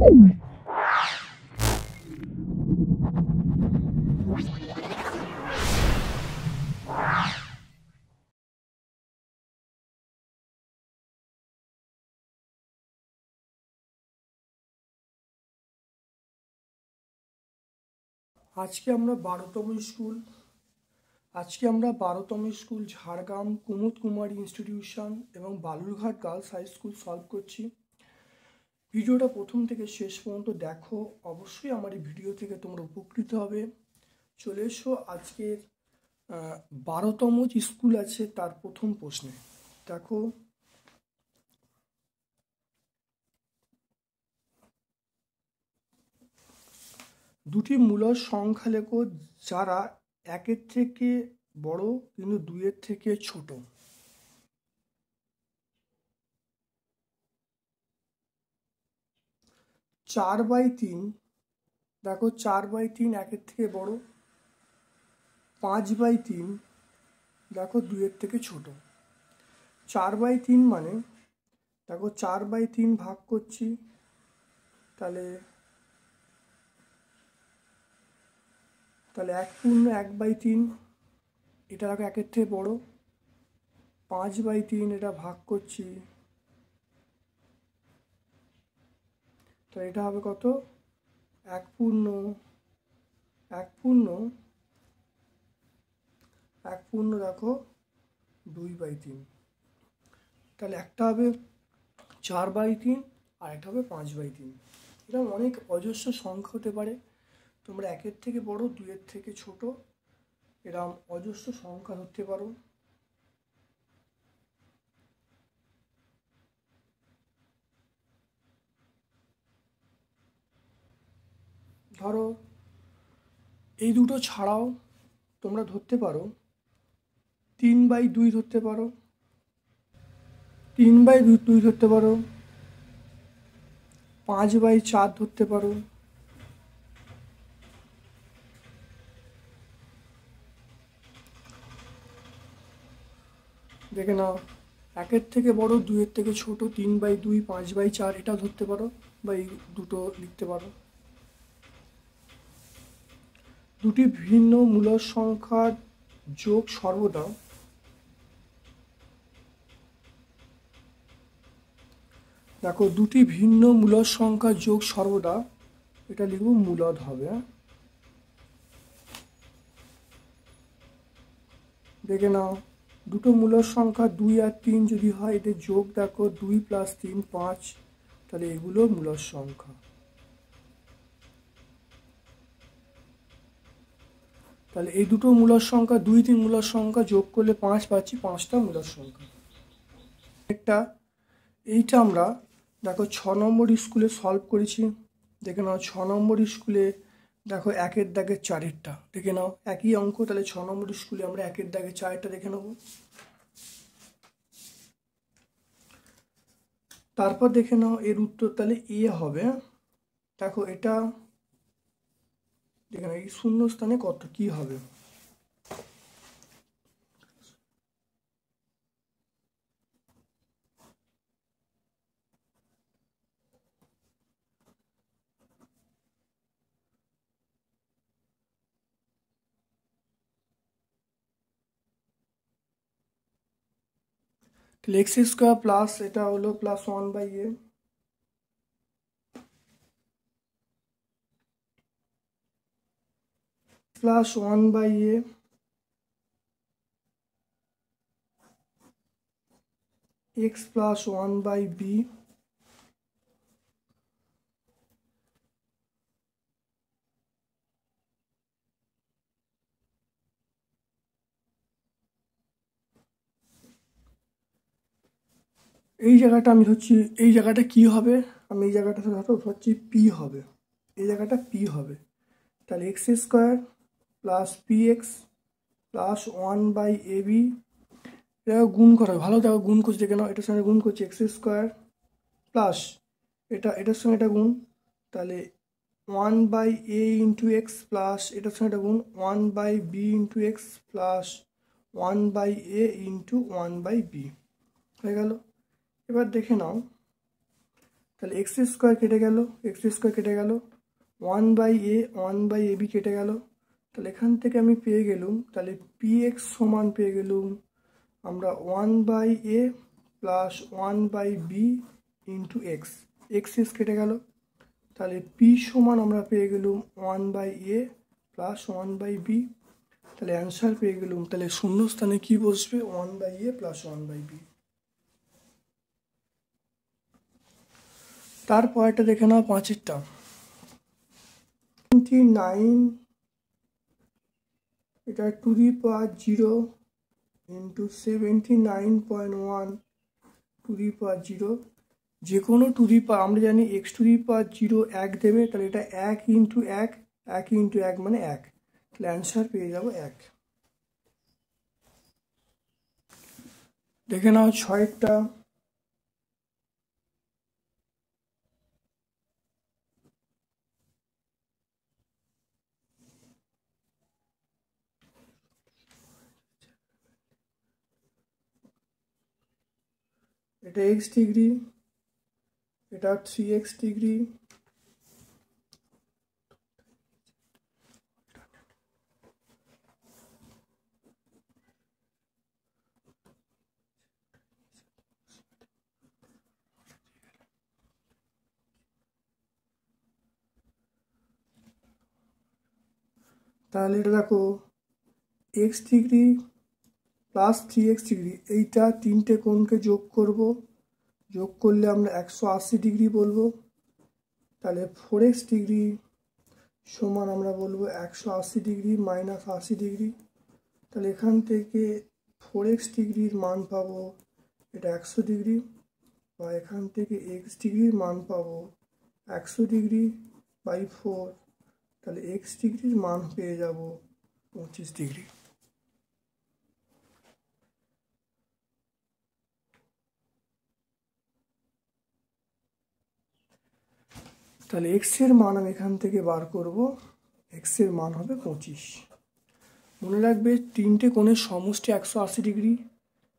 আজকে আমরা 12তম স্কুল ঝাড়গ্রাম কুমুদ কুমারী ইনস্টিটিউশন এবং Balurghat girls high school solve করছি। ভিডিওটা প্রথম থেকে শেষ পর্যন্ত দেখো, অবশ্যই আমার এই ভিডিও থেকে তোমরা উপকৃত হবে। চলে এসো আজকের 12তম যে স্কুল আছে তার প্রথম প্রশ্নে। দেখো, দুটি মূলদ সংখ্যা লেখো যারা 1-এর থেকে বড় কিন্তু 2-এর থেকে ছোট। চার বাই তিন, দেখো 4/3 1-এর থেকে বড়। 5/3 দেখো 2-এর থেকে ছোট। 4/3 মানে দেখো 4/3 ভাগ করছি, তাহলে 1/3 এটা দেখো 1-এর থেকে বড়। 5/3 এটা ভাগ করছি, তাহলে এটা হবে কত? 1/1 দেখো 2/3। তাহলে একটা হবে 4/3 আর একটা হবে 5/3। এরকম অনেক অজস্র সংখ্যা হতে পারে। তোমরা 1-এর থেকে বড় 2-এর থেকে ছোট এরকম অজস্র সংখ্যা ধরতে পারো। ধরো এই দুটো ছাড়াও তোমরা ধরতে পারো 3/2 ধরতে পারো, 3/2 ধরতে পারো, 5/4 ধরতে পারো। দেখে নাও, 1-এর থেকে বড় 2-এর থেকে ছোট 3/2, 5/4 এটা ধরতে পারো, বা এই দুটো লিখতে পারো। দুটি ভিন্ন মূলদ সংখ্যার যোগ সর্বদা দেখো, দুটি ভিন্ন মূলদ সংখ্যার যোগ সর্বদা এটা লিখব মূলদ হবে। দেখে নাও, দুটো মূলদ সংখ্যা 2 আর 3 যদি হয়, এদের যোগ দেখো 2 + 3 5, তাহলে এগুলো মূলদ সংখ্যা। তাহলে এই দুটো মূলদ সংখ্যা 2, 3 মূলদ সংখ্যা যোগ করলে 5 পাচ্ছি, 5টা মূলদ সংখ্যা। এইটা আমরা দেখো 6 নম্বর স্কুলে সলভ করেছি। দেখে নাও 6 নম্বর স্কুলে দেখো 1-এর দাগের 4-এরটা দেখে নাও, একই অঙ্ক। তাহলে 6 নম্বর স্কুলে আমরা 1-এর দাগের 4-এরটা দেখে নেব। তারপর দেখে নাও এর উত্তর তাহলে এ হবে। দেখো এটা দেখে নাও, এই শূন্য স্থানে কত কি হবে। তাহলে x² প্লাস এটা হলো +1/a +1/a x +1/b এই জায়গাটা আমি ধরছি, এই জায়গাটা কি হবে, আমি এই জায়গাটা ধরছি p হবে, এই জায়গাটা p হবে। তাহলে x² + px +1/ab এটা গুণ করা, ভালো দেখো গুণ করছি, দেখে নাও এটার সঙ্গে গুণ করছি x² প্লাস এটার সঙ্গে এটা গুণ, তাহলে 1/a × x প্লাস এটার সঙ্গে এটা গুণ 1/b × x plus 1/a × 1/b হয়ে গেল। এবার দেখে নাও, তাহলে এক্স স্কোয়ার কেটে গেল, এক্স স্কোয়ার কেটে গেল, 1/a বি কেটে গেল। তাহলে এখান থেকে আমি পেয়ে গেলুম, তাহলে পি এক্স সমান পেয়ে গেলুম আমরা 1/a plus 1/b into x, x কেটে গেল। তাহলে পি সমান আমরা পেয়ে গেলুম 1/a প্লাস 1/b। তাহলে অ্যান্সার পেয়ে গেলুম। তাহলে শূন্যস্থানে কি বসবে? 1/a plus 1/b। তারপরটা দেখে নাও, 5-এরটা। 29 এটা to the power 0 into 79.1 to the power 0। যে কোনো টু দি পাওয়ার, আমরা জানি এক্স টু দি পাওয়ার 0 1 দেবে, তাহলে এটা 1 ইন্টু 1, 1 ইন্টু 1 মানে 1। তাহলে অ্যান্সার পেয়ে যাবো 1। দেখে নাও 6-এরটা। এটা এক্স ডিগ্রি, এটা 3x ডিগ্রি, তাহলে এটা দেখো x degree plus 3x degree, এইটা তিনটে কোণকে যোগ করব, যোগ করলে আমরা 180 ডিগ্রি বলবো। তাহলে 4x ডিগ্রি সমান আমরা বলবো 180 ডিগ্রি মাইনাস 80 ডিগ্রি। তাহলে এখান থেকে 4x ডিগ্রির মান পাবো এটা 100 ডিগ্রি, বা এখান থেকে x ডিগ্রির মান পাবো 100 ডিগ্রি বাই 4। তাহলে x ডিগ্রির মান পেয়ে যাব 25 ডিগ্রি। তাহলে x এর মান আমি এখান থেকে বার করব, x এর মান হবে 25। মনে রাখবে তিনটে কোণের সমষ্টি 180 ডিগ্রি,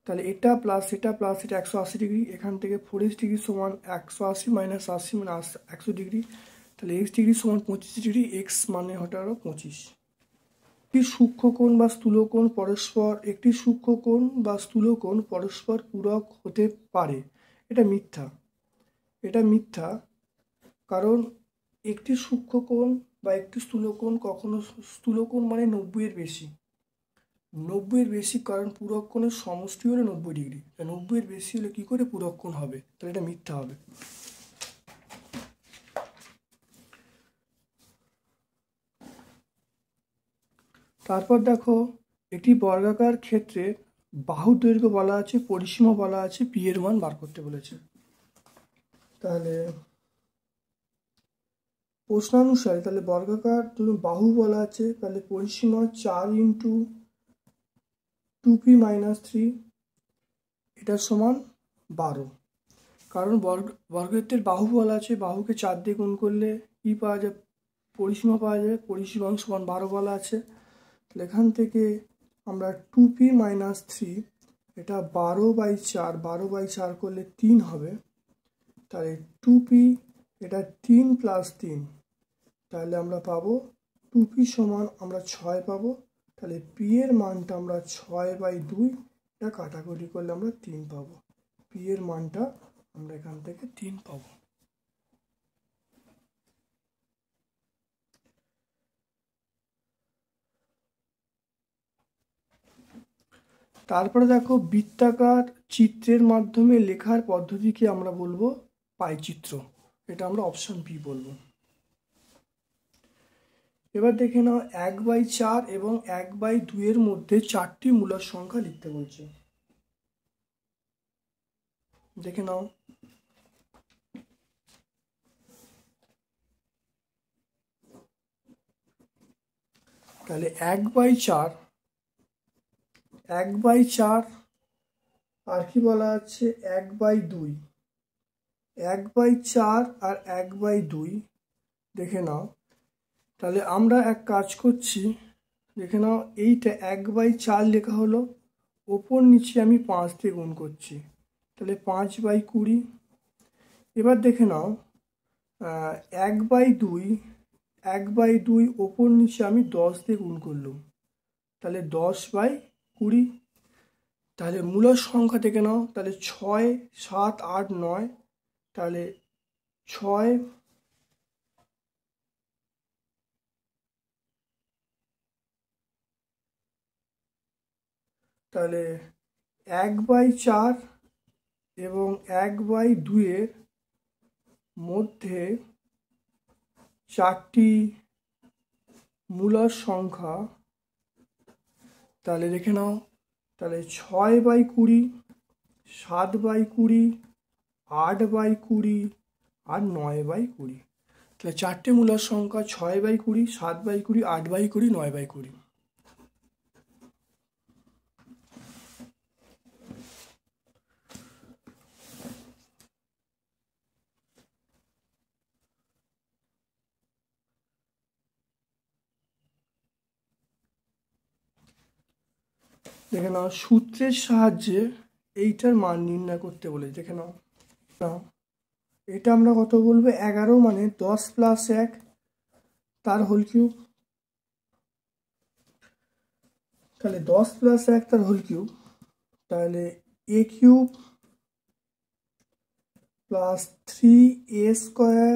তাহলে এটা প্লাস এটা প্লাস এটা 180 ডিগ্রি। এখান থেকে 4x ডিগ্রি সমান 180 মাইনাস 80 মানে 100 ডিগ্রি। তাহলে x ডিগ্রি সমান 25 ডিগ্রি, x মানে হতে হলো 25। একটি সূক্ষ্মকোণ বা স্থূলকোণ পরস্পর, একটি সূক্ষ্মকোণ বা স্থূলকোণ পরস্পর পূরক হতে পারে, এটা মিথ্যা। এটা মিথ্যা, কারণ একটি সূক্ষ্মকোণ বা একটি স্থূলকোণ কখনো, স্থূলকোণ মানে 90-এর বেশি, 90-এর বেশি, কারণ পূরক কোণের সমষ্টি হলো 90 ডিগ্রি। 90-এর বেশি হলে কি করে পূরক কোণ হবে? তাহলে এটা মিথ্যা হবে। তারপর দেখো একটি বর্গাকার ক্ষেত্রে বাহু দৈর্ঘ্য বলা আছে, পরিসীমা বলা আছে, পি এর মান বার করতে বলেছে। তাহলে প্রশ্নানুসারে তাহলে বর্গাকার ধরুন বাহু বলা আছে, তাহলে পরিসীমা 4 ইন্টু 2p মাইনাস 3 এটার সমান 12। কারণ বর্গক্ষেত্রের বাহু বলা আছে, বাহুকে 4 দিয়ে গুণ করলে কি পাওয়া যায়? পরিসীমা পাওয়া যায়, পরিসীমা সমান 12 বলা আছে। তাহলে এখান থেকে আমরা 2p মাইনাস 3 এটা 12/4, 12/4 করলে 3 হবে। তাহলে 2p এটা 3 প্লাস 3, তাহলে আমরা পাবো 2p সমান আমরা 6 পাবো। তাহলে p এর মানটা আমরা 6/2, এটা কাটাকুটি করলে আমরা 3 পাবো। p এর মানটা আমরা এখান থেকে 3 পাবো। তারপরে দেখো বৃত্তাকার চিত্রের মাধ্যমে লেখার পদ্ধতিকে আমরা বলবো পাইচিত্র, এটা আমরা অপশন বি বলবো। এবার দেখে নাও 1/4 এবং 1/2 এর মধ্যে 4টি মূলদ সংখ্যা লিখতে বলছে। দেখে নাও তাহলে 1/4, 1/4 আর কি বলা আছে 1/2, 1/4 আর 1/2 দেখে নাও। তাহলে আমরা এক কাজ করছি, দেখে নাও এইটা 1/4 লেখা হলো, ওপর নিচে আমি 5 দিয়ে গুণ করছি, তাহলে 5/20। এবার দেখে নাও 1/2 1/2 ওপর নিচে আমি 10 দিয়ে গুণ করলাম, তাহলে 10/20। তাহলে মূলদ সংখ্যা থেকে নাও, তাহলে 6, 7, 8, 9, তাহলে 6, তাহলে 1/4 এবং 1/2 এর মধ্যে 4টি মূলদ সংখ্যা, তাহলে দেখে নাও, তাহলে 6/20, 7/20, 8/20 আর 9/20। তাহলে 4টে মূলদ সংখ্যা 6/20, 7/20, 8/20, 9/20। দেখে নাও, সূত্রের সাহায্যে এইটার মান নির্ণয় করতে বলে। দেখে নাও, এটা আমরা কত বলবো, 11 মানে 10 + 1 তার হোল কিউব। তাহলে 10 + 1 তার হোল কিউব, তাহলে a³ + 3a²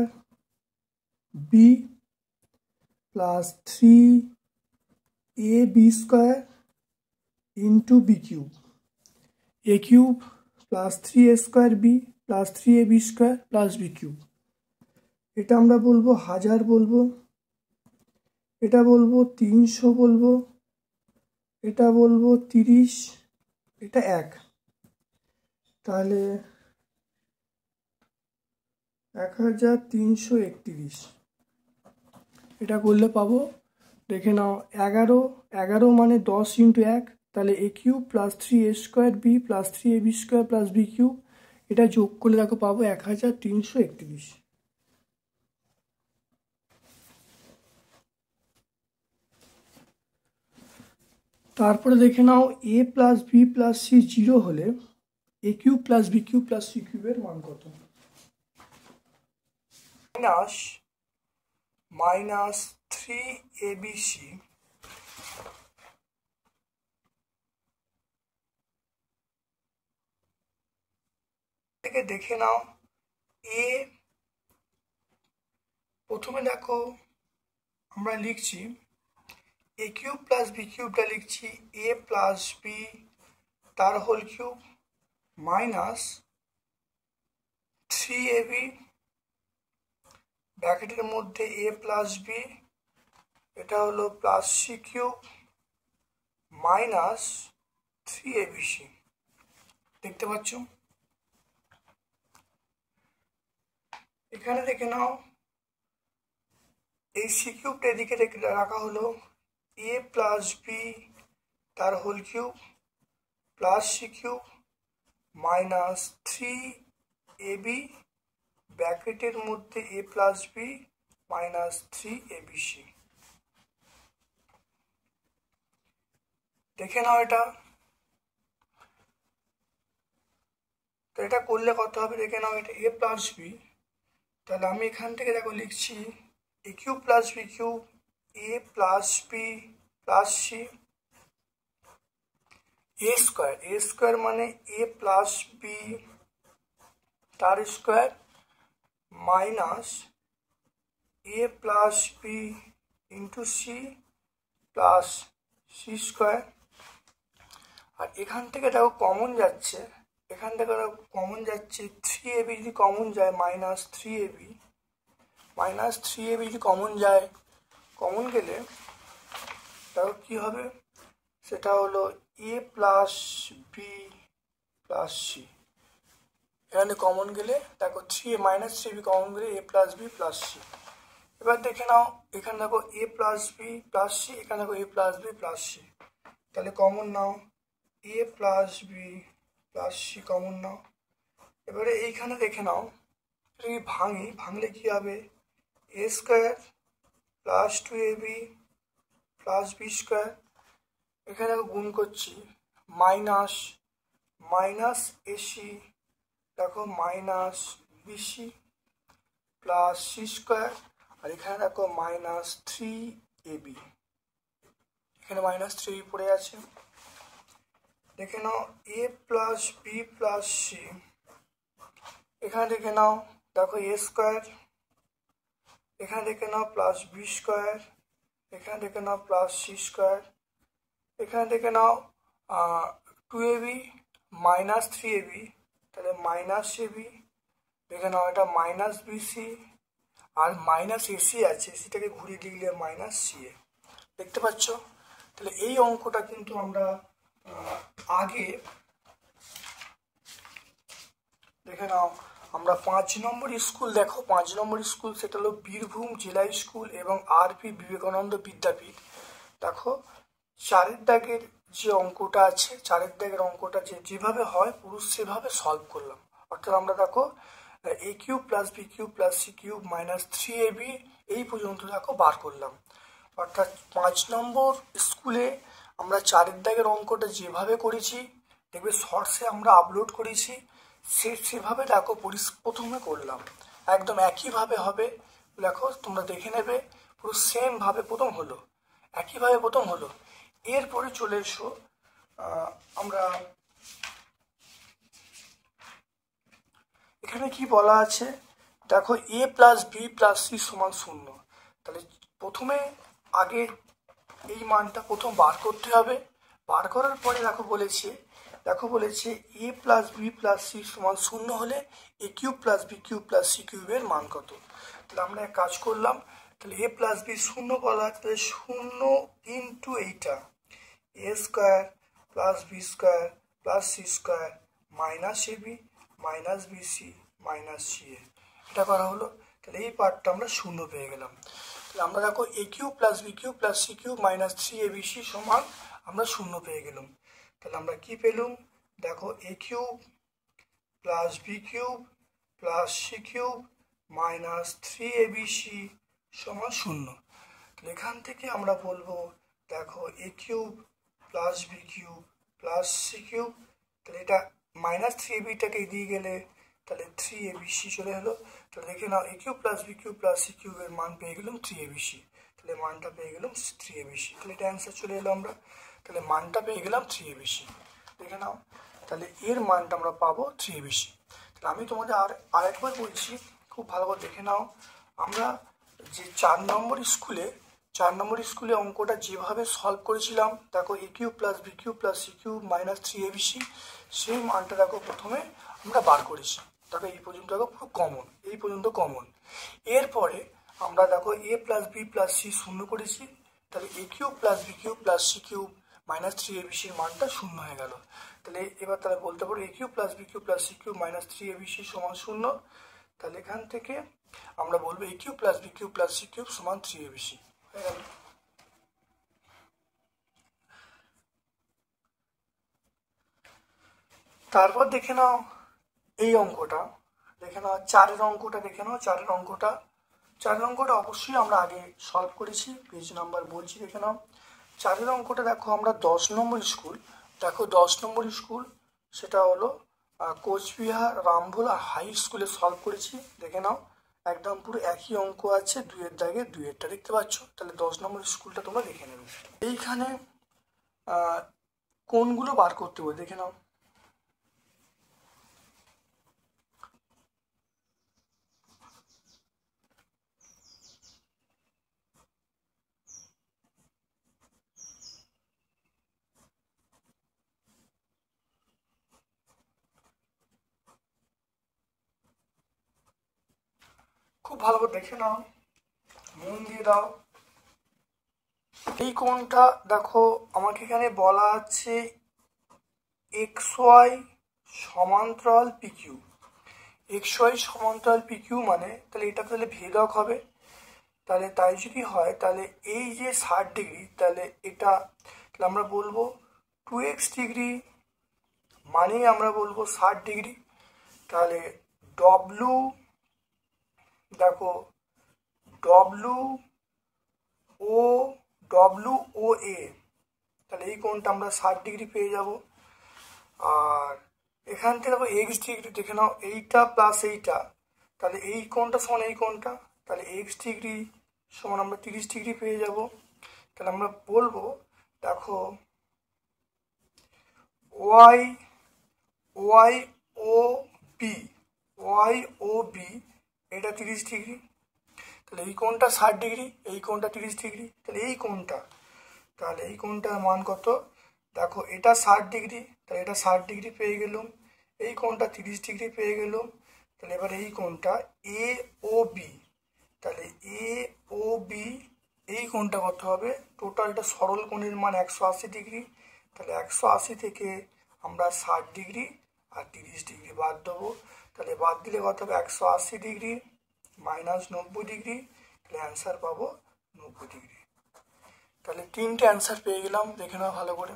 b + 3ab² into b³ a³ + 3a² b + 3ab² + b³। এটা আমরা বলবো 1000 বলবো, এটা বলবো 300 বলবো, এটা বলবো 30, এটা 1। তাহলে 1331। এটা করলে পাবো, দেখে নাও, 11 মানে 10 × 1, তাহলে a³ + 3a² b + 3ab² + b³। এটা যোগ করলে দেখো পাবো 1331। তারপরে দেখে নাও, a + b + c 0 হলে a³ + b³ + c³ এর মান কত? -3abc থেকে দেখে নাও, a প্রথমে দেখো আমরা লিখছি a³ + b³ লিখছি a + b তার হোল কিউব -3ab ব্র্যাকেটের মধ্যে a + b, এটা হলো +c³ -3abc। দেখতে পাচ্ছ? এখানে দেখে নাও, এই c³ এদিকে রাখা হলো a + b তার হোল কিউব +c³ -3ab ব্র্যাকেটের মধ্যে a + b -3abc। দেখে নাও এটা, তো এটা করলে কত হবে? দেখে নাও, এটা a + b, তাহলে আমি এখান থেকে দেখো লিখছি a³ + b³ a + b + c a² মানে a + b তার square -a + b × c + c²। আর এখান থেকে দেখো কমন যাচ্ছে, এখান থেকে কমন যাচ্ছে 3ab, যদি কমন যায় -3ab যদি কমন যায়, কমন গেলে দেখো কি হবে, সেটা হলো a + b + c। এখানে কমন গেলে দেখো -3ab কমন গেলে a + b + c। এবার দেখে নাও, এখানে দেখো a + b + c, এখানে দেখো a + b + c, তাহলে কমন নাও a + b + c কমন নাও। এবারে এইখানে দেখে নাও, যদি ভাঙলে কি হবে, a² + 2ab + b²। এখানে গুণ করছি -ac, দেখো -b BC plus C square, আর এখানে দেখো -3ab, এখানে -3 পড়ে আছে। দেখে নাও a plus B plus C, এখানে দেখে নাও দেখো a স্কোয়ার, এখানে দেখে নাও প্লাস বি স্কোয়ার, এখানে দেখে নাও প্লাস সি স্কোয়ার, এখানে দেখে নাও 2ab -3ab, তাহলে -ab, দেখে নাও এটা -bc, আর -ac আছে, এসিটাকে ঘুরিয়ে লিখলে -ca, দেখতে পাচ্ছ। তাহলে এই অঙ্কটা কিন্তু আমরা আগে দেখে নাও, আমরা 5 নম্বর স্কুল, দেখো 5 নম্বর স্কুল, সেটা হলো বীরভূম জেলা স্কুল এবং আর.পি. বিবেকানন্দ বিদ্যাপীঠ। দেখো 4 দাগের যে অঙ্কটা আছে, 4 দাগের অঙ্কটা যেভাবে হয় পুরো সেভাবে সলভ করলাম। অর্থাৎ আমরা দেখো a cube plus B cube plus C cube -3ab এই পর্যন্ত দেখো বার করলাম। অর্থাৎ 5 নম্বর স্কুলে আমরা 4 দাগের অঙ্কটা যেভাবে করেছি, দেখবে শর্টসে আমরা আপলোড করেছি, সেভাবে দেখো প্রথমে করলাম, একদম একইভাবে হবে। দেখো তোমরা দেখে নেবে, পুরো সেম ভাবে প্রথম হলো, একইভাবে প্রথম হলো। এরপরে চলে এসো, আমরা এখানে কি বলা আছে দেখো, a plus B plus C সমান 0। তাহলে প্রথমে আগে এই মানটা প্রথম বার করতে হবে। বার করার পরে দেখো বলেছে a plus B plus C সমান 0 হলে a cube plus B cube plus C কিউবের মান কত। তাহলে আমরা এক কাজ করলাম, তাহলে a প্লাস বি 0 বলা, তাহলে 0 ইন্টু এইটা a square plus B square plus C square -ab -bc -ca, এটা করা হলো। তাহলে এই পার্টটা আমরা 0 পেয়ে গেলাম। তাহলে আমরা দেখো a cube plus B cube plus C cube -3abc সমান আমরা 0 পেয়ে গেলাম। তাহলে আমরা কি পেলাম দেখো, a cube plus B cube plus C cube -3abc সমান 0। তাহলে এখান থেকে আমরা বলবো দেখো a cube plus B cube plus C cube, তাহলে এটা -3ab-টাকে দিয়ে গেলে তাহলে 3abc চলে হলো। তাহলে দেখে নাও a cube plus B cube plus C কিউবের মান পেয়ে গেলাম 3abc, তাহলে মানটা পেয়ে গেলাম 3abc। তাহলে এটা অ্যান্সার চলে এলো, আমরা তাহলে মানটা পেয়ে গেলাম 3abc। দেখে নাও, তাহলে এর মানটা আমরা পাবো 3abc। তাহলে আমি তোমাদের আরেকবার বলছি, খুব ভালো করে দেখে নাও। আমরা যে 4 নম্বর স্কুলে অঙ্কটা যেভাবে সলভ করেছিলাম, দেখো a cube plus B cube plus C cube -3abc, সেই মানটা দেখো প্রথমে আমরা বার করেছি। দেখো এই পর্যন্ত দেখো পুরো কমন, এই পর্যন্ত কমন। এরপরে আমরা দেখো a plus B plus C 0 করেছি, তাহলে a cube plus B cube plus C cube -3abc এর মানটা 0 হয়ে গেল। তাহলে এবার তাহলে বলতে পারো a cube plus B cube plus C cube -3abc সমান 0। তাহলে এখান থেকে আমরা বলবো a cube plus B cube plus C cube সমান 3abc হয়ে গেল। তারপর দেখে নাও এই অঙ্কটা, দেখে নাও 4-এর অঙ্কটা, দেখে নাও 4-এর অঙ্কটা অবশ্যই আমরা আগে সলভ করেছি, পেজ নাম্বার বলছি, দেখে নাও 4-এর অঙ্কটা। দেখো আমরা 10 নম্বর স্কুল, দেখো 10 নম্বর স্কুল সেটা হলো কোচবিহার রামভোলা হাই স্কুলে সলভ করেছি। দেখে নাও একদম পুরো একই অঙ্ক আছে, 2-এর দাগে 2-এরটা দেখতে পাচ্ছ। তাহলে 10 নম্বর স্কুলটা তোমরা দেখে নেবে। এইখানে কোনগুলো বার করতে হবে দেখে নাও। খুব ভালো করে দেখে নাও, মন দিয়ে দাও। এই কোণটা দেখো আমাকে এখানে বলা আছে XY সমান্তরাল PQ, XY সমান্তরাল PQ মানে তাহলে এটা তাহলে ভেদক হবে। তাহলে তাই যদি হয় তাহলে এই যে 60 ডিগ্রি, তাহলে এটা তাহলে আমরা বলবো 2x ডিগ্রি মানে আমরা বলবো 60 ডিগ্রি। তাহলে ডব্লু, দেখো WOA, তাহলে এই কোণটা আমরা 60 ডিগ্রি পেয়ে যাব। আর এখান থেকে দেখো x ডিগ্রি, দেখে নাও এইটা প্লাস এইটা, তাহলে এই কোণটা সমান এই কোণটা, তাহলে এক্স ডিগ্রি সমান আমরা 30 ডিগ্রি পেয়ে যাব। তাহলে আমরা বলবো দেখো ওয়াই ওয়াই ও বি, ওয়াই ও বি এটা 30 ডিগ্রি। তাহলে এই কোণটা 60 ডিগ্রি, এই কোণটা 30 ডিগ্রি, তাহলে এই কোণটা, তাহলে এই কোণটার মান কত? দেখো এটা 60 ডিগ্রি, তাহলে এটা 60 ডিগ্রি পেয়ে গেলাম, এই কোণটা 30 ডিগ্রি পেয়ে গেলাম। তাহলে এবার এই কোণটা এ ও বি, তাহলে এ ও বি এই কোণটা কত হবে? টোটালটা সরল কোণের মান 180 ডিগ্রি। তাহলে 180 থেকে আমরা 60 ডিগ্রি আর 30 ডিগ্রি বাদ দেবো। তাহলে বাদ দিলে কত হবে? 180 ডিগ্রি মাইনাস 90 ডিগ্রি, তাহলে অ্যান্সার পাবো 90 ডিগ্রি। তাহলে তিনটে অ্যান্সার পেয়ে গেলাম, দেখে নাও ভালো করে।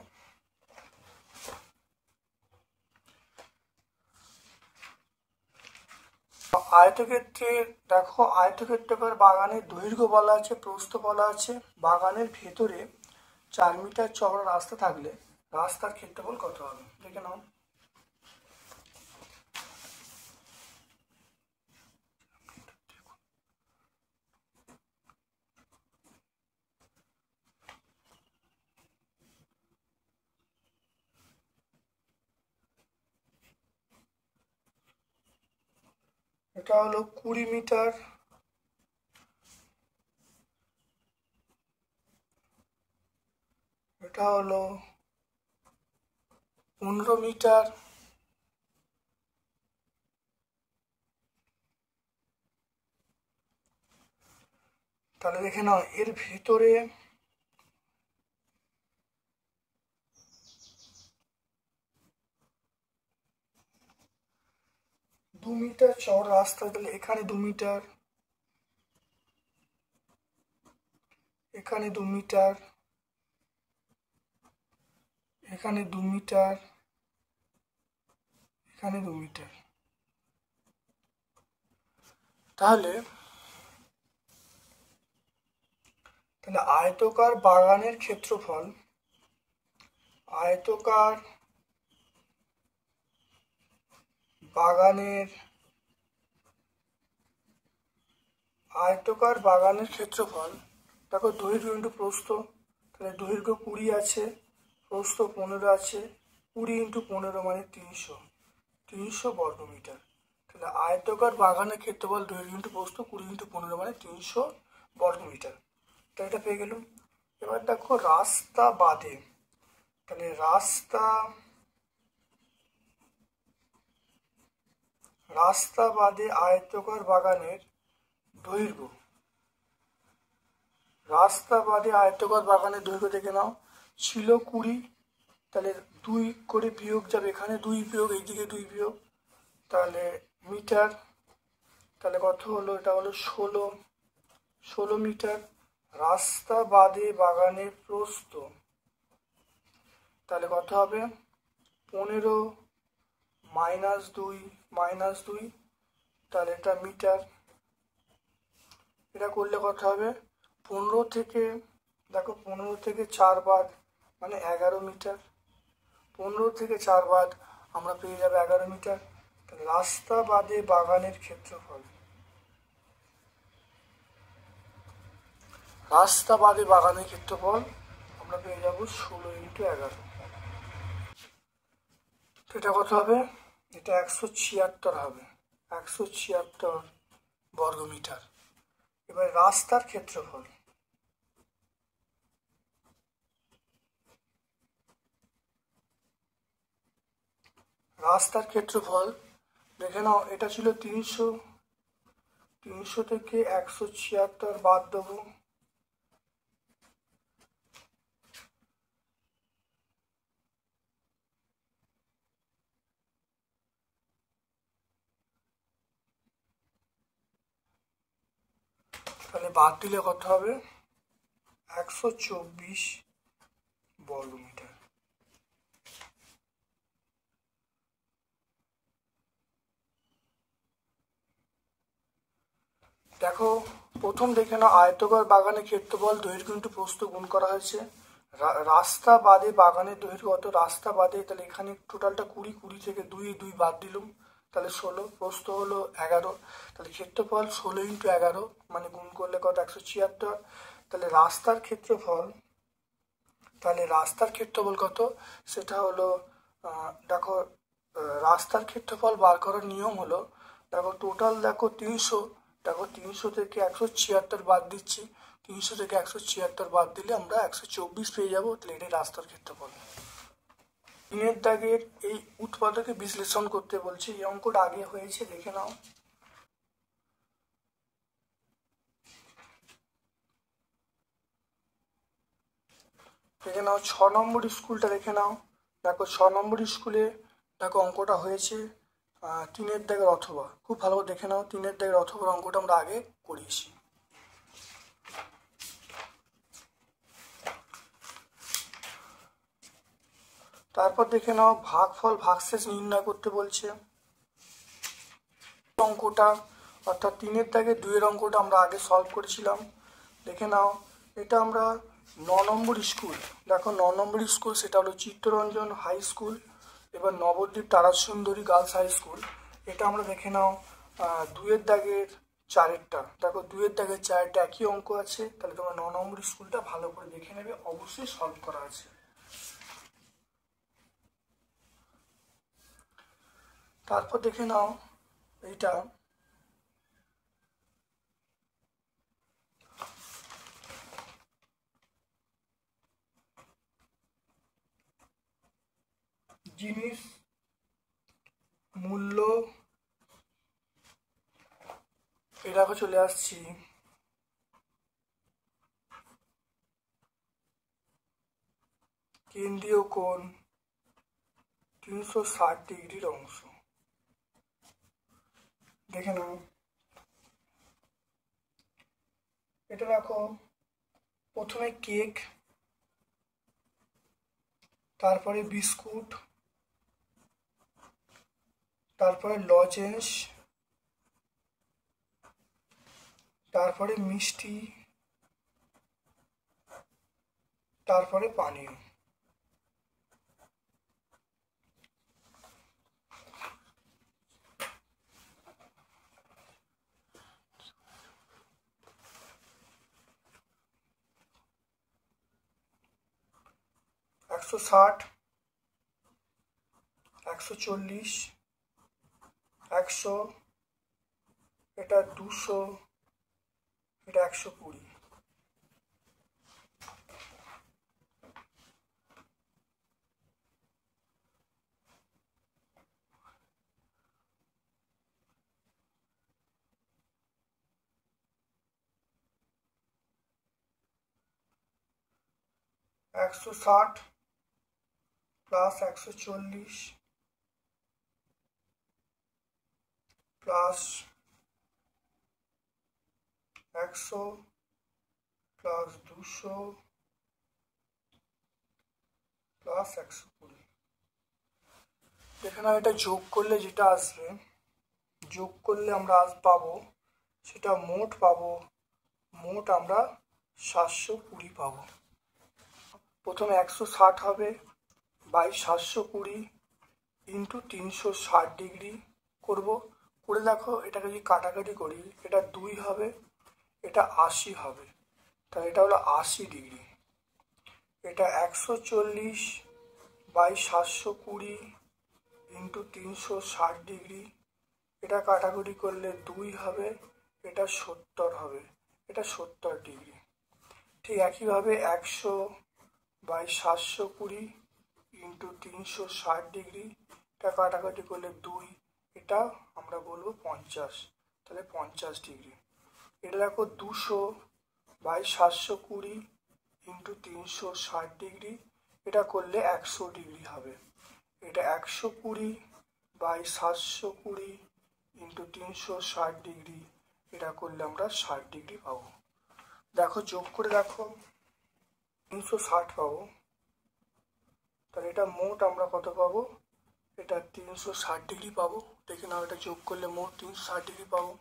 আয়তক্ষেত্রের দেখো আয়তক্ষেত্রাকার বাগানের দৈর্ঘ্য বলা আছে, প্রস্থ বলা আছে। বাগানের ভেতরে 4 মিটার চওড়া রাস্তা থাকলে রাস্তার ক্ষেত্রফল কত হবে? দেখে নাও। এটা হলো 20 মিটার, এটা হলো 15 মিটার, তাহলে দেখে নাও এর ভেতরে দু মিটার চওড়া রাস্তা, তাহলে এখানে 2 মিটার, এখানে 2 মিটার, এখানে 2 মিটার, এখানে 2 মিটার। তাহলে আয়তকার বাগানের ক্ষেত্রফল, আয়তকার বাগানের ক্ষেত্রফল, দেখো দৈর্ঘ্য ইন্টু প্রস্থ, তাহলে দৈর্ঘ্য 20 আছে, প্রস্থ 15 আছে, 20 ইন্টু 15 মানে 300 বর্গ মিটার। তাহলে আয়তকার বাগানের ক্ষেত্রফল দৈর্ঘ্য ইন্টু প্রস্থ 20 ইন্টু 15 মানে 300 বর্গ মিটার। তো এটা পেয়ে গেলাম। এবার দেখো রাস্তা বাদে, তাহলে রাস্তা বাদে আয়তকার বাগানের দৈর্ঘ্য, রাস্তা বাদে আয়তকার বাগানের দৈর্ঘ্য দেখে নাও, ছিল 20, তাহলে 2 করে বিয়োগ যাবে, এখানে 2 বিয়োগ, এইদিকে 2 বিয়োগ, তাহলে মিটার, তাহলে কত হলো? এটা হলো 16 মিটার। রাস্তা বাদে বাগানের প্রস্থ, তাহলে কত হবে? 15 মাইনাস 2, তাহলে এটা মিটার। এটা করলে কত হবে? 15 থেকে দেখো 15 থেকে 4 বাদ মানে 11 মিটার, 15 থেকে 4 বাদ আমরা পেয়ে যাবো 11 মিটার। তাহলে রাস্তা বাদে বাগানের ক্ষেত্রফল, রাস্তা বাদে বাগানের ক্ষেত্রফল আমরা পেয়ে যাবো 16 ইন্টু 11। তো এটা কত হবে? এটা 176 হবে, 176 বর্গ মিটার। এবার রাস্তার ক্ষেত্রফল, রাস্তার ক্ষেত্রফল দেখে নাও, এটা ছিল 300, 300 থেকে 176 বাদ দেবো, তাহলে বাদ দিলে কত হবে? 124 বর্গ মিটার। দেখো প্রথম দেখে নাও আয়তকার বাগানের ক্ষেত্রফল দৈর্ঘ্য ইন্টু প্রস্থ গুণ করা হয়েছে। রাস্তা বাদে বাগানের দৈর্ঘ্য কত? রাস্তা বাদে, তাহলে এখানে টোটালটা 20, 20 থেকে 2 বাদ দিলাম, তাহলে 16, প্রস্থ হলো 11, তাহলে ক্ষেত্রফল 16 × 11 মানে গুণ করলে কত 176। তাহলে রাস্তার ক্ষেত্রফল কত, সেটা হলো দেখো রাস্তার ক্ষেত্রফল বার করার নিয়ম হলো, দেখো টোটাল দেখো 300, দেখো 300 থেকে 176 বাদ দিচ্ছি, 300 থেকে 176 বাদ দিলে আমরা 124 পেয়ে যাবো। তাহলে এটাই রাস্তার ক্ষেত্রফল। 3 দাগের এই উৎপাদকে বিশ্লেষণ করতে বলছে, এই অঙ্কটা আগে হয়েছে, দেখে নাও। দেখে নাও 6 নম্বর স্কুলটা দেখে নাও। দেখো 6 নম্বর স্কুলে দেখো অঙ্কটা হয়েছে 3 দাগের অথবা, খুব ভালো করে দেখে নাও। 3 দাগের অথবা অঙ্কটা আমরা আগে করিয়েছি। তারপর দেখে নাও ভাগফল ভাগশেষ নির্ণয় করতে বলছে। অঙ্কটা অর্থাৎ 3 দাগের 2 অঙ্কটা আমরা আগে সলভ করেছিলাম, দেখে নাও। এটা আমরা 9 নম্বর স্কুল, দেখো 9 নম্বর স্কুল, সেটা হলো চিত্তরঞ্জন হাই স্কুল, এবার Nabadwip Tarasundari girls high school. এটা আমরা দেখে নাও 2 দাগের 4টা, দেখো 2 দাগের 4টা একই অঙ্ক আছে, তাহলে তোমরা 9 নম্বর স্কুলটা ভালো করে দেখে নেবে, অবশ্যই সলভ করা আছে। তারপর দেখে নাও এইটা জিনিস মূল্য, এটা চলে আসছি কেন্দ্রীয় কোণ 360 ডিগ্রির অংশ। দেখে নাও এটা, দেখো প্রথমে কেক, তারপরে বিস্কুট, তারপরে লজেন্স, তারপরে মিষ্টি, তারপরে পানীয়। একশো 60, 140, 100, এটা 200, এটা 120। একশো 60 প্লাস 140 প্লাস 100 প্লাস 200 প্লাস 120। এখানে এটা যোগ করলে যেটা আসবে, যোগ করলে আমরা পাবো, সেটা মোট পাবো, মোট আমরা 720 পাবো। প্রথমে 160 হবে বাই 720 ইন্টু 360 ডিগ্রি করব, করে দেখো এটাকে যদি কাটাকাটি করি, এটা 2 হবে, এটা 80 হবে, তাহলে এটা হলো 80 ডিগ্রি। এটা 140 বাই 720 ইন্টু 360 ডিগ্রি, এটা কাটাকুটি করলে 2 হবে, এটা 70 হবে, এটা 70 ডিগ্রি। ঠিক একইভাবে 100 বাই 720 ইন্টু 360 ডিগ্রি, এটা কাটাকাটি করলে 2, এটা আমরা বলবো 50, তাহলে 50 ডিগ্রি। এটা দেখো 200 বাই 720 ইন্টু 360 ডিগ্রি, এটা করলে 100 ডিগ্রি হবে, এটা 120 বাই 720 ইন্টু 360 ডিগ্রি, এটা করলে আমরা 60 ডিগ্রি পাবো। দেখো যোগ করে দেখো 360 পাবো, তাহলে এটা মোট আমরা কত পাবো, এটা 360 ডিগ্রি পাবো। দেখে নাও এটা যোগ করলে মোট 360 ডিগ্রি পাবো।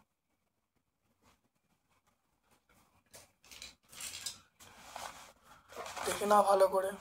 দেখে নাও ভালো করে।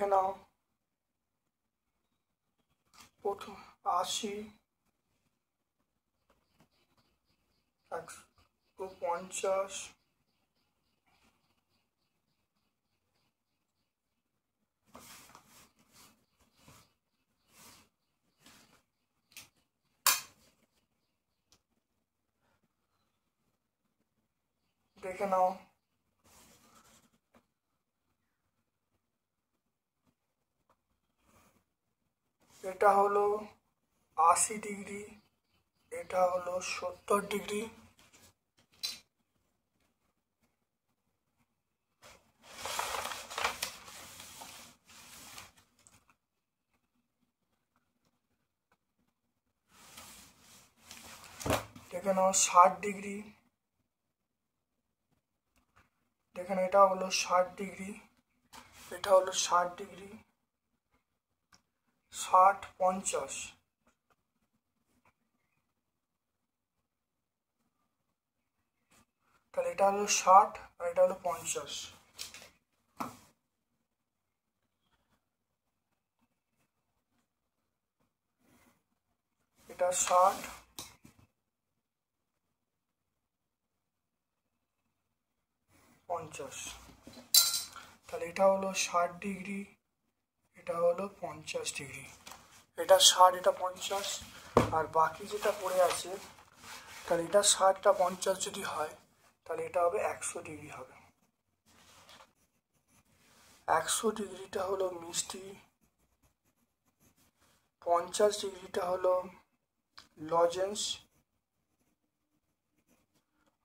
দেখে নাও প্রথম 80, 150, দেখে নাও এটা হলো 80 ডিগ্রি, এটা হলো 70 ডিগ্রি। দেখে নাও 60 ডিগ্রি, দেখেন এটা হলো 60 ডিগ্রি, এটা হলো 60 ডিগ্রি, 60, 50, তাহলে এটা হলো 60 আর এটা হলো 50। এটা 60, পঞ্চাশ, তাহলে এটা হলো 60 ডিগ্রি, এটা হলো 50 ডিগ্রি। এটা 60, এটা 50, আর বাকি যেটা পড়ে আছে তাহলে এটা 60টা 50 যদি হয় তাহলে এটা হবে 100 ডিগ্রি হবে। 100 ডিগ্রিটা হলো মিষ্টি, 50 ডিগ্রিটা হলো লজেন্স,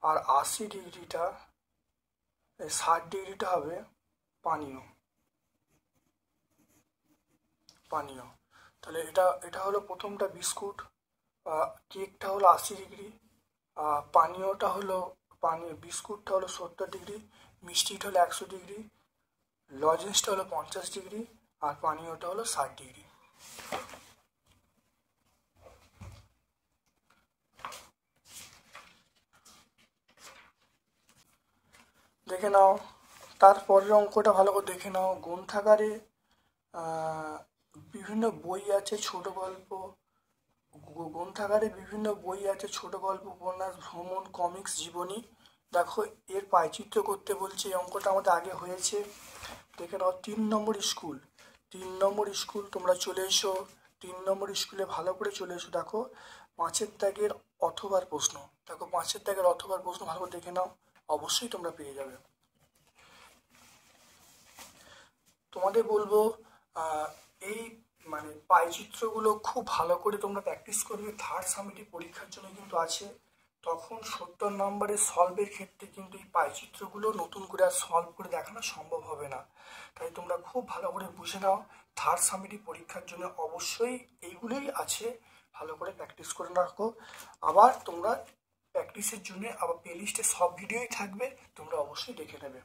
আর 80 ডিগ্রিটা 60 ডিগ্রিটা হবে পানীয়। তাহলে এটা হলো প্রথমটা বিস্কুট, কেকটা হলো 80 ডিগ্রি, পানীয়টা হলো বিস্কুটটা হলো 70 ডিগ্রি, মিষ্টিটা হলো 100 ডিগ্রি, লজেন্সটা হলো 50 ডিগ্রি, আর পানীয়টা হলো 60 ডিগ্রি। দেখে নাও তারপরের অঙ্কটা ভালো করে দেখে নাও। গ্রন্থাগারে বিভিন্ন বই আছে, ছোট গল্প, গ্রন্থাগারে বিভিন্ন বই আছে, ছোট গল্প, উপন্যাস, ভ্রমণ, কমিক্স, জীবনী। দেখো এর পাইচিত্র করতে বলছে, এই অঙ্কটা আমাদের আগে হয়েছে। দেখে নাও 3 নম্বর স্কুল, 3 নম্বর স্কুল তোমরা চলে এসো, 3 নম্বর স্কুলে ভালো করে চলে এসো। দেখো 5-এর দাগের অথবার প্রশ্ন, দেখো 5-এর দাগের অথবার প্রশ্ন ভালো করে দেখে নাও, অবশ্যই তোমরা পেয়ে যাবে। তোমাদের বলবো এই মানে পাইচিত্রগুলো খুব ভালো করে তোমরা প্র্যাকটিস করবে। থার্ড সামিটিভ পরীক্ষার জন্য কিন্তু আছে, তখন 70 নম্বরের সলভের ক্ষেত্রে কিন্তু এই পাইচিত্রগুলো নতুন করে আর সলভ করে দেখানো সম্ভব হবে না। তাই তোমরা খুব ভালো করে বুঝে নাও, থার্ড সামিটিভ পরীক্ষার জন্য অবশ্যই এইগুলোই আছে, ভালো করে প্র্যাকটিস করে রাখো। আবার তোমরা প্র্যাকটিসের জন্য আবার প্লেলিস্টে সব ভিডিওই থাকবে, তোমরা অবশ্যই দেখে নেবে।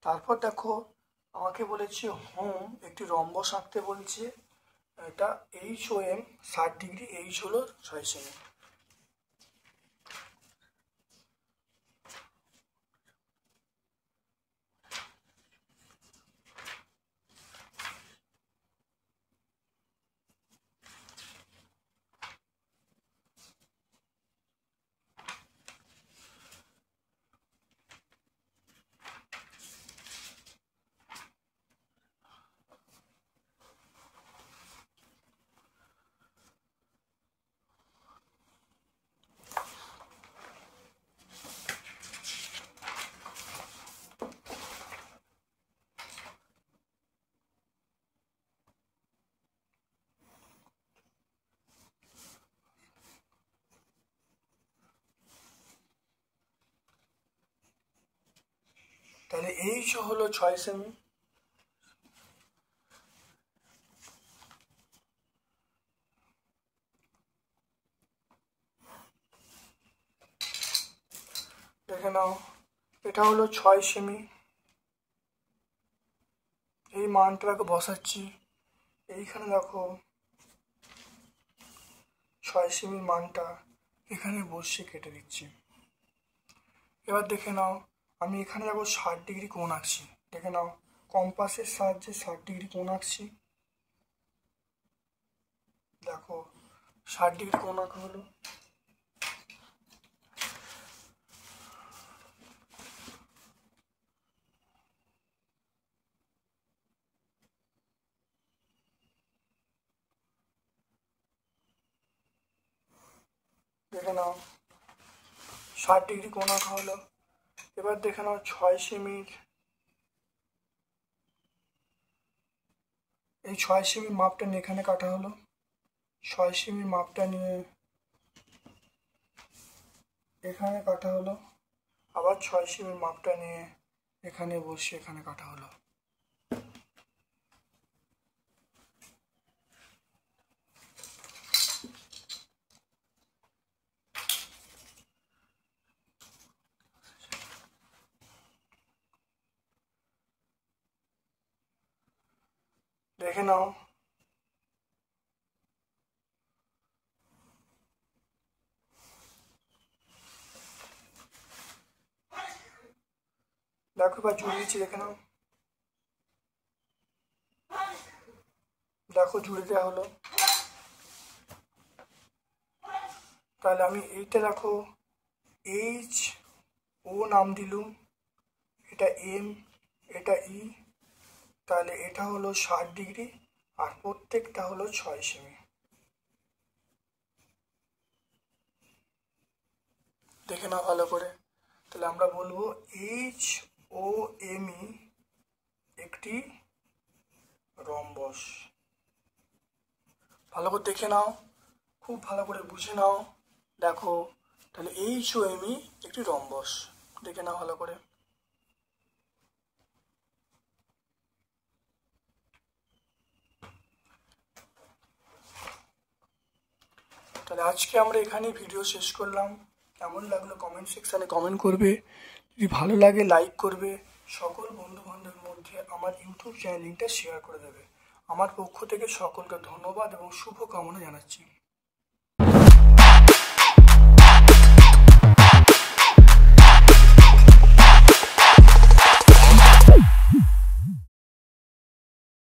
তারপর দেখো আমাকে বলেছে হোম একটি রম্বস আঁকতে বলছে, এটা HOM 60 ডিগ্রি, এইচ হলো 6 সেমি। তাহলে এইচ হলো 6 সেমি, দেখে নাও এটা হলো 6 সেমি। এই মানটাকে বসাচ্ছি, এইখানে দেখো 6 সেমির মানটা এখানে বসে কেটে দিচ্ছি। এবার দেখে নাও আমি এখানে দেখো 60 ডিগ্রি কোণ আঁকছি, দেখে নাও কম্পাসের সাহায্যে 60 ডিগ্রি কোণ আঁকছি। দেখো 60 ডিগ্রি কোণ আঁকা হলো। দেখে নাও 60 ডিগ্রি কোণ আঁকা হলো। এবার দেখে নাও 6 সেমির, এই 6 সেমির মাপটা নিয়ে এখানে কাটা হলো। 6 সেমির মাপটা নিয়ে এখানে কাটা হলো। আবার 6 সেমির মাপটা নিয়ে এখানে বসিয়ে এখানে কাটা হলো। দেখে নাও দেখো এবার জুড়ে দিচ্ছি। দেখে নাও, দেখো জুড়ে দেওয়া হলো। তাহলে আমি এইটা দেখো এইচ ও নাম দিলুম, এটা এম, এটা ই। তাহলে এটা হলো 60 ডিগ্রি আর প্রত্যেকটা হলো 6 সেমি। দেখে নাও ভালো করে। তাহলে আমরা বলবো এইচ ও এম ই একটি রম্বস। ভালো করে দেখে নাও, খুব ভালো করে বুঝে নাও। দেখো তাহলে এইচ ও এম ই একটি রম্বস। দেখে নাও ভালো করে। তাহলে আজকে আমরা এখানেই ভিডিও শেষ করলাম। কেমন লাগলো কমেন্ট সেকশানে কমেন্ট করবে। যদি ভালো লাগে লাইক করবে। সকল বন্ধু বান্ধবের মধ্যে আমার ইউটিউব চ্যানেল লিঙ্কটা শেয়ার করে দেবে। আমার পক্ষ থেকে সকলকে ধন্যবাদ এবং শুভকামনা জানাচ্ছি।